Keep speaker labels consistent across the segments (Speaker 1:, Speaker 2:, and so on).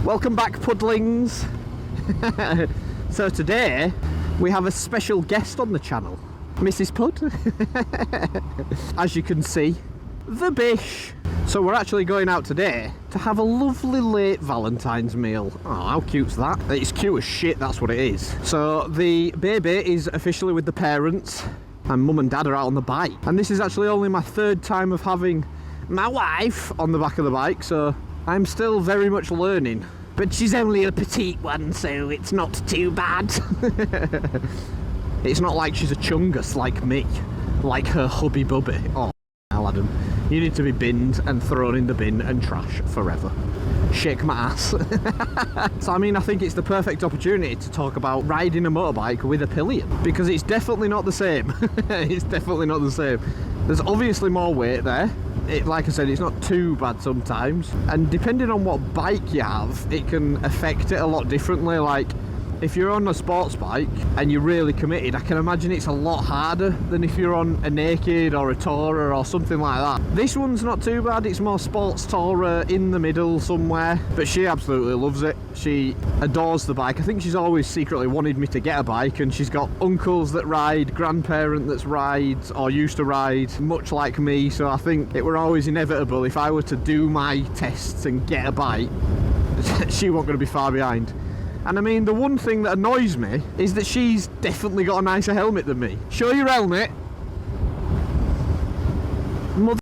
Speaker 1: Welcome back, Pudlings. So today we have a special guest on the channel, Mrs. Pud. As you can see, the bish. So we're actually going out today to have a lovely late Valentine's meal. Oh, how cute's that? It's cute as shit, that's what it is. So the baby is officially with the parents and mum and dad are out on the bike. And this is actually only my third time of having my wife on the back of the bike, so I'm still very much learning. But she's only a petite one, so it's not too bad. It's not like she's a chungus like me, like her hubby bubby. Oh, hell, Adam. You need to be binned and thrown in the bin and trash forever. Shake my ass. So I mean, I think it's the perfect opportunity to talk about riding a motorbike with a pillion, because it's definitely not the same. It's definitely not the same. There's obviously more weight there. Like I said, it's not too bad sometimes, and depending on what bike you have, it can affect it a lot differently. Like if you're on a sports bike and you're really committed, I can imagine it's a lot harder than if you're on a naked or a tourer or something like that. This one's not too bad, it's more sports tourer in the middle somewhere, but she absolutely loves it. She adores the bike. I think she's always secretly wanted me to get a bike, and she's got uncles that ride, grandparent that rides or used to ride, much like me, so I think it were always inevitable if I were to do my tests and get a bike, she wasn't going to be far behind. And I mean, the one thing that annoys me is that she's definitely got a nicer helmet than me. Show your helmet. Mother.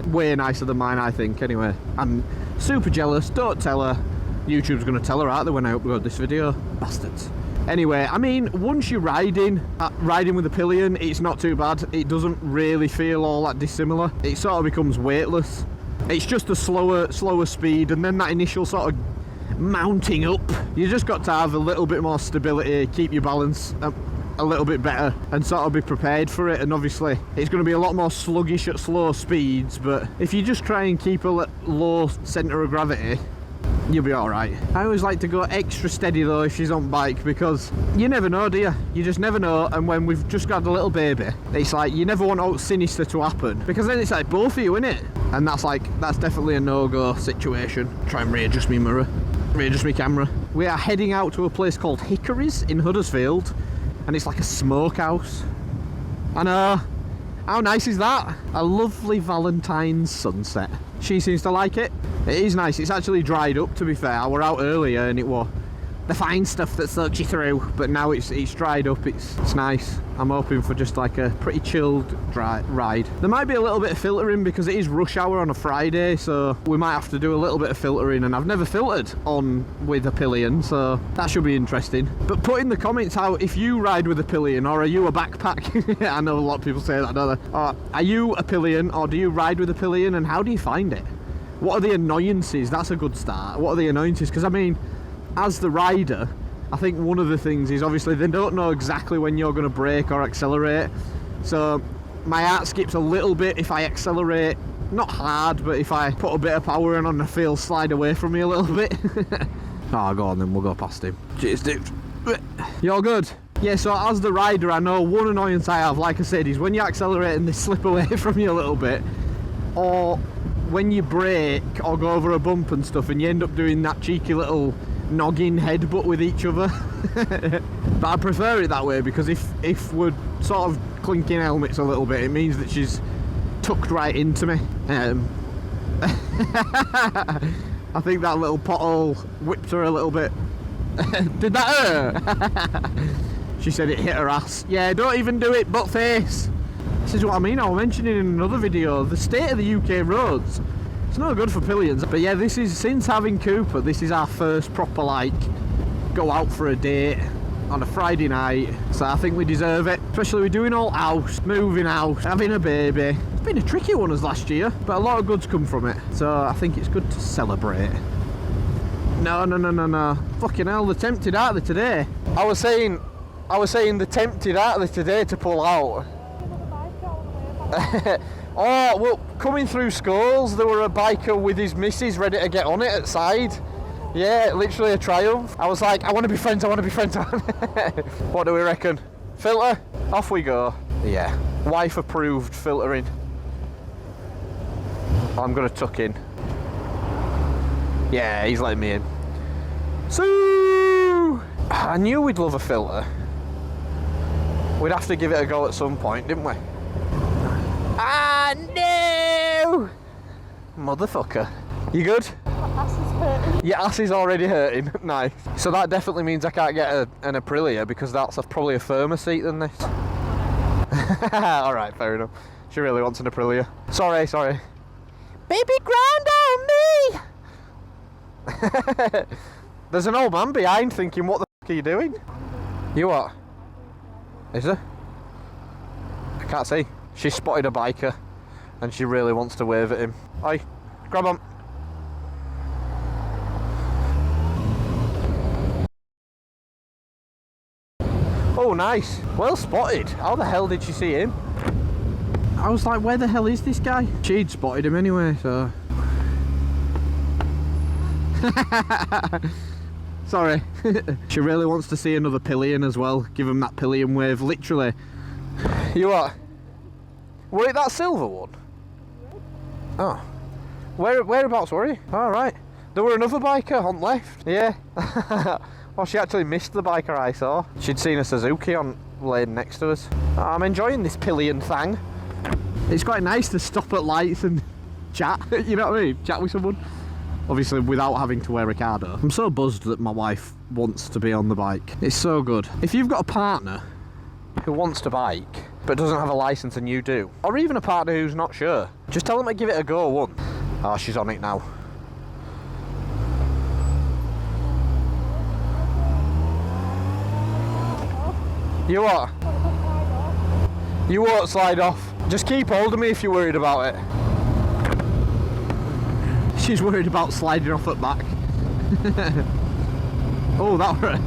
Speaker 1: Way nicer than mine, I think, anyway. I'm super jealous. Don't tell her. YouTube's going to tell her, aren't they, when I upload this video? Bastards. Anyway, I mean, once you're riding with a pillion, it's not too bad. It doesn't really feel all that dissimilar. It sort of becomes weightless. It's just a slower speed, and then that initial sort of mounting up, you just got to have a little bit more stability, keep your balance a little bit better, and sort of be prepared for it. And obviously it's going to be a lot more sluggish at slow speeds, but if you just try and keep a low centre of gravity, you'll be alright. I always like to go extra steady though if she's on bike, because you never know, do you? You just never know. And when we've just got a little baby, it's like you never want out sinister to happen, because then it's like both of you, innit? And that's definitely a no-go situation. Try and readjust me mirror. Readjust my camera. We are heading out to a place called Hickory's in Huddersfield, and it's like a smokehouse. I know. How nice is that? A lovely Valentine's sunset. She seems to like it. It is nice. It's actually dried up, to be fair. I were out earlier and it was the fine stuff that soaks you through, but now it's dried up. It's nice. I'm hoping for just like a pretty chilled ride. There might be a little bit of filtering because it is rush hour on a Friday, so we might have to do a little bit of filtering, and I've never filtered on with a pillion, so that should be interesting. But put in the comments how, if you ride with a pillion, or are you a backpack? I know a lot of people say that, don't they? Are you a pillion, or do you ride with a pillion, and how do you find it? What are the annoyances? That's a good start. What are the annoyances? Because I mean, as the rider, I think one of the things is obviously they don't know exactly when you're going to brake or accelerate. So my heart skips a little bit if I accelerate, not hard, but if I put a bit of power in and I feel slide away from me a little bit. Oh, go on then, we'll go past him. Cheers, dude. You're good? Yeah, so as the rider, I know one annoyance I have, like I said, is when you accelerate and they slip away from you a little bit, or when you brake or go over a bump and stuff and you end up doing that cheeky little noggin headbutt with each other. But I prefer it that way, because if we're sort of clinking helmets a little bit, it means that she's tucked right into me. I think that little pothole whipped her a little bit. Did that hurt? She said it hit her ass. Yeah, don't even do it, butt face. This is what I mean. I was mentioning in another video, the state of the UK roads. It's not good for pillions. But yeah, this is, since having Cooper, this is our first proper, like, go out for a date on a Friday night. So I think we deserve it. Especially we're doing all house, moving house, having a baby. It's been a tricky one as last year, but a lot of good's come from it. So I think it's good to celebrate. No. Fucking hell, they're tempted, aren't they, today? I was saying they're tempted, aren't they, today, to pull out. Oh, well, coming through Scholes, there were a biker with his missus ready to get on it at side. Yeah, literally a triumph. I was like, I want to be friends. What do we reckon? Filter? Off we go. Yeah, wife approved filtering. I'm going to tuck in. Yeah, he's letting me in. So I knew we'd love a filter. We'd have to give it a go at some point, didn't we? Ah, no! Motherfucker. You good?
Speaker 2: My ass is hurting.
Speaker 1: Your ass is already hurting. Nice. So that definitely means I can't get an Aprilia because that's probably a firmer seat than this. Alright, fair enough. She really wants an Aprilia. Sorry. Baby, grind on me! There's an old man behind thinking, what the f*** are you doing? You what? Is there? I can't see. She spotted a biker and she really wants to wave at him. Oi, grab on. Oh, nice. Well spotted. How the hell did she see him? I was like, where the hell is this guy? She'd spotted him anyway, so... Sorry. She really wants to see another Pillion as well. Give him that Pillion wave, literally. You what? Were it that silver one? Oh. Whereabouts were you? Alright. There were another biker on left. Yeah. Well, she actually missed the biker I saw. She'd seen a Suzuki on lane next to us. I'm enjoying this Pillion thing. It's quite nice to stop at lights and chat, you know what I mean? Chat with someone. Obviously without having to wear a car door. I'm so buzzed that my wife wants to be on the bike. It's so good. If you've got a partner who wants to bike but doesn't have a licence and you do, or even a partner who's not sure, just tell them to give it a go once. Oh, she's on it now. You what? You won't slide off. Just keep hold of me if you're worried about it. She's worried about sliding off at back. Oh, that were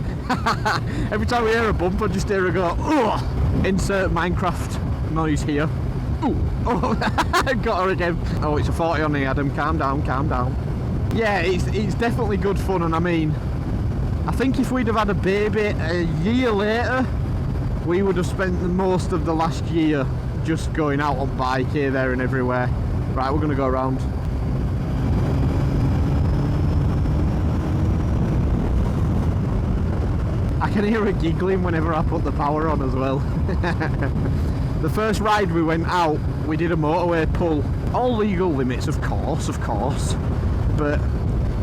Speaker 1: every time we hear a bump, I just hear her go, ugh! Insert Minecraft noise here. Ooh. Oh, got her again. Oh, it's a 40 on the Adam. Calm down, calm down. Yeah, it's definitely good fun, and I mean, I think if we'd have had a baby a year later, we would have spent the most of the last year just going out on bike here, there and everywhere. Right, we're going to go around. I can hear her giggling whenever I put the power on as well. The first ride we went out, we did a motorway pull. All legal limits, of course, but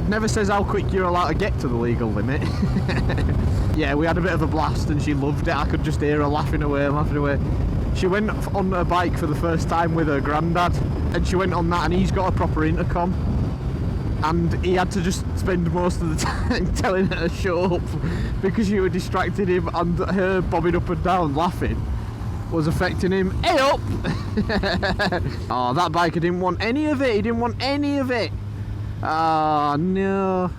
Speaker 1: never says how quick you're allowed to get to the legal limit. Yeah, we had a bit of a blast and she loved it. I could just hear her laughing away. She went on a bike for the first time with her granddad, and she went on that, and he's got a proper intercom, and he had to just spend most of the time telling her to shut up because she was distracting him, and her bobbing up and down laughing was affecting him. Hey up! Oh, that biker didn't want any of it. He didn't want any of it. Oh no.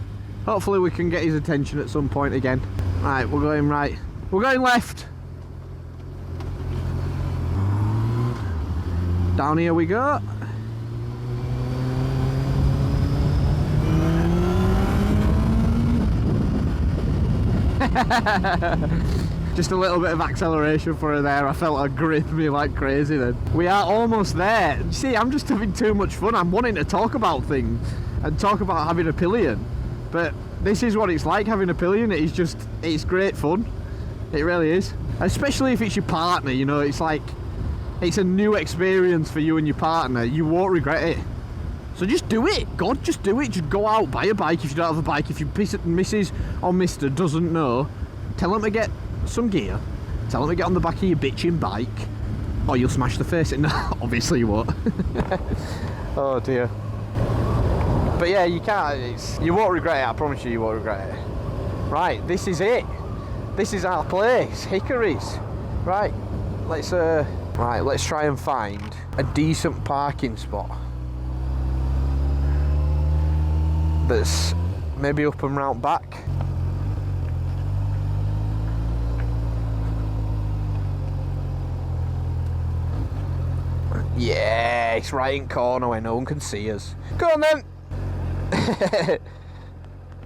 Speaker 1: Hopefully we can get his attention at some point again. Right, we're going right. We're going left. Down here we go. Just a little bit of acceleration for her there. I felt her grip me like crazy then. We are almost there. See, I'm just having too much fun. I'm wanting to talk about things and talk about having a Pillion. But this is what it's like having a Pillion. It's great fun. It really is. Especially if it's your partner, you know, it's like, it's a new experience for you and your partner. You won't regret it. So just do it. God, just do it. Just go out, buy a bike if you don't have a bike. If your Mrs. or Mr. doesn't know, tell them to get some gear. Tell them to get on the back of your bitching bike, or you'll smash the face in. No, obviously you won't. Oh dear. But yeah, you can't. You won't regret it. I promise you, you won't regret it. Right, this is it. This is our place, Hickories. Right, let's try and find a decent parking spot that's maybe up and round back. Yeah, it's right in corner where no one can see us. Go on then.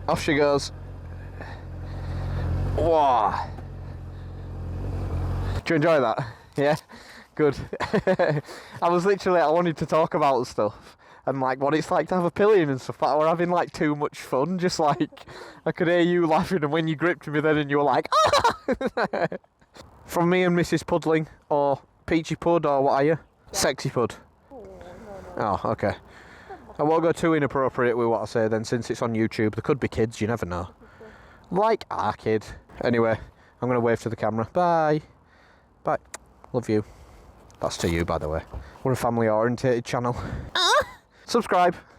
Speaker 1: Off she goes. Whoa. Do you enjoy that? Yeah? Good. I wanted to talk about stuff, and like what it's like to have a pillion and stuff. But we're having like too much fun. Just like I could hear you laughing, and when you gripped me then, and you were like, ah! From me and Mrs. Puddling, or Peachy Pud, or what are you? Sexy Pud. Oh, okay. I won't go too inappropriate with what I say then, since it's on YouTube. There could be kids, you never know. Like our kid. Anyway, I'm going to wave to the camera. Bye. Bye. Love you. That's to you, by the way. We're a family-orientated channel. Subscribe.